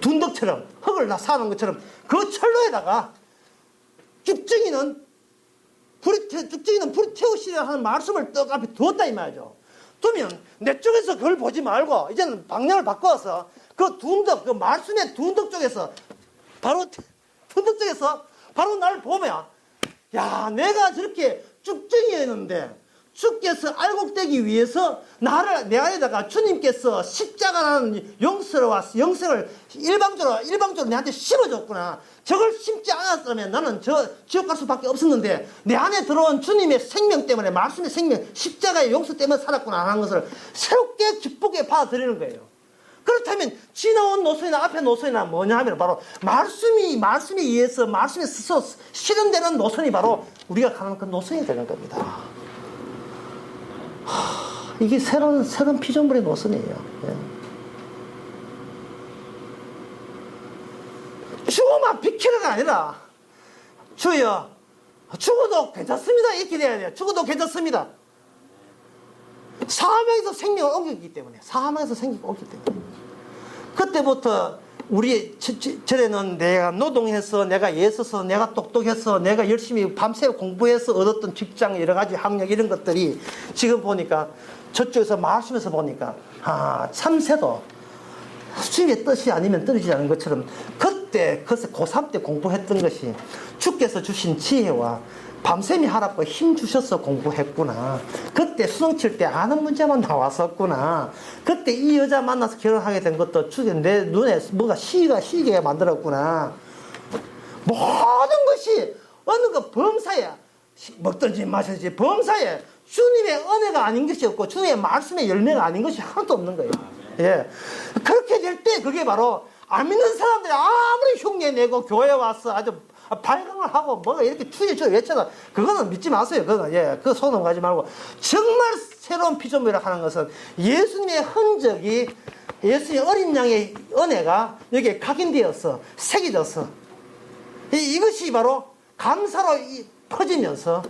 둔덕처럼 흙을 다 사는 것처럼 그 철로에다가 쭉정이는 불에 태우시려 하는 말씀을 떡 앞에 두었다 이 말이죠. 두면 내 쪽에서 그걸 보지 말고 이제는 방향을 바꿔서 그 둔덕, 그 말씀의 둔덕 쪽에서 바로 날 보면, 야, 내가 저렇게 쭉정이었는데 주께서 알곡되기 위해서 내 안에다가 주님께서 십자가라는 영생을 일방적으로 내한테 심어줬구나. 저걸 심지 않았다면 나는 지옥 갈 수밖에 없었는데 내 안에 들어온 주님의 생명 때문에, 말씀의 생명, 십자가의 용서 때문에 살았구나 하는 것을 새롭게 기쁘게 받아들이는 거예요. 그렇다면 지나온 노선이나 앞에 노선이나 뭐냐 하면 바로 말씀에 의해서 말씀에 스스로 실현되는 노선이 바로 우리가 가는 그 노선이 되는 겁니다. 이게 새로운 피조물의 노선이에요. 죽으면 비키라가 아니라, 주여, 죽어도 괜찮습니다. 이렇게 돼야 돼요. 죽어도 괜찮습니다. 사망에서 생명을 옮겼기 때문에. 그때부터 우리 전에는 내가 노동해서, 내가 애써서, 내가 똑똑해서, 내가 열심히 밤새 공부해서 얻었던 직장, 여러 가지 학력 이런 것들이 지금 보니까 저쪽에서 말씀에서 보니까 참새도 주님의 뜻이 아니면 떨어지지 않은 것처럼 그때 고3 때 공부했던 것이 주께서 주신 지혜와 밤샘이 하라고 힘 주셔서 공부했구나. 그때 수능 칠 때 아는 문제만 나왔었구나. 그때 이 여자 만나서 결혼하게 된 것도 주께 내 눈에 뭐가 시게 만들었구나. 모든 것이 어느 거 범사에 먹든지 마시든지 범사에 주님의 은혜가 아닌 것이 없고 주님의 말씀의 열매가 아닌 것이 하나도 없는 거예요. 예. 그렇게 될 때 그게 바로 안 믿는 사람들이 아무리 흉내내고 교회 와서 아주 발광을 하고 뭐가 이렇게 추리추리 외쳐도 그거는 믿지 마세요. 그거는 그 손은 가지 말고 정말 새로운 피조물이라 하는 것은 예수님의 흔적이 예수님의 어린 양의 은혜가 여기에 각인되어서 새겨져서 이것이 바로 감사로 퍼지면서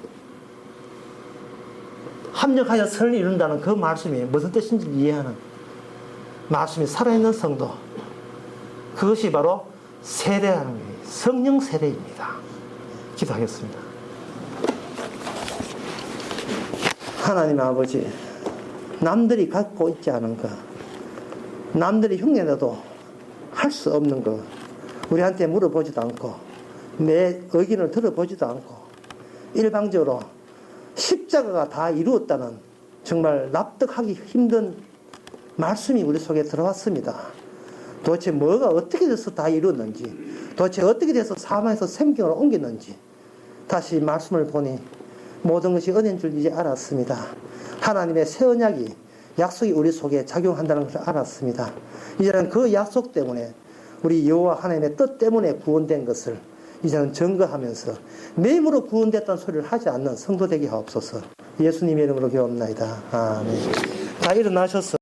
합력하여 선을 이룬다는 그 말씀이 무슨 뜻인지 이해하는 말씀이 살아있는 성도, 그것이 바로 세례라는 거예요. 성령 세례입니다. 기도하겠습니다. 하나님 아버지, 남들이 갖고 있지 않은 것, 남들이 흉내내도 할 수 없는 것, 우리한테 물어보지도 않고 내 의견을 들어보지도 않고 일방적으로 십자가가 다 이루었다는 정말 납득하기 힘든 말씀이 우리 속에 들어왔습니다. 도대체 뭐가 어떻게 돼서 다 이루었는지, 도대체 어떻게 돼서 사망에서 생명으로 옮겼는지 다시 말씀을 보니 모든 것이 은혜인 줄 이제 알았습니다. 하나님의 새 언약이 약속이 우리 속에 작용한다는 것을 알았습니다. 이제는 그 약속 때문에 우리 여호와 하나님의 뜻 때문에 구원된 것을 이제는 증거하면서 매임으로 구원됐다는 소리를 하지 않는 성도 되게 하옵소서. 예수님의 이름으로 기도합니다. 아멘. 다 일어나셨어.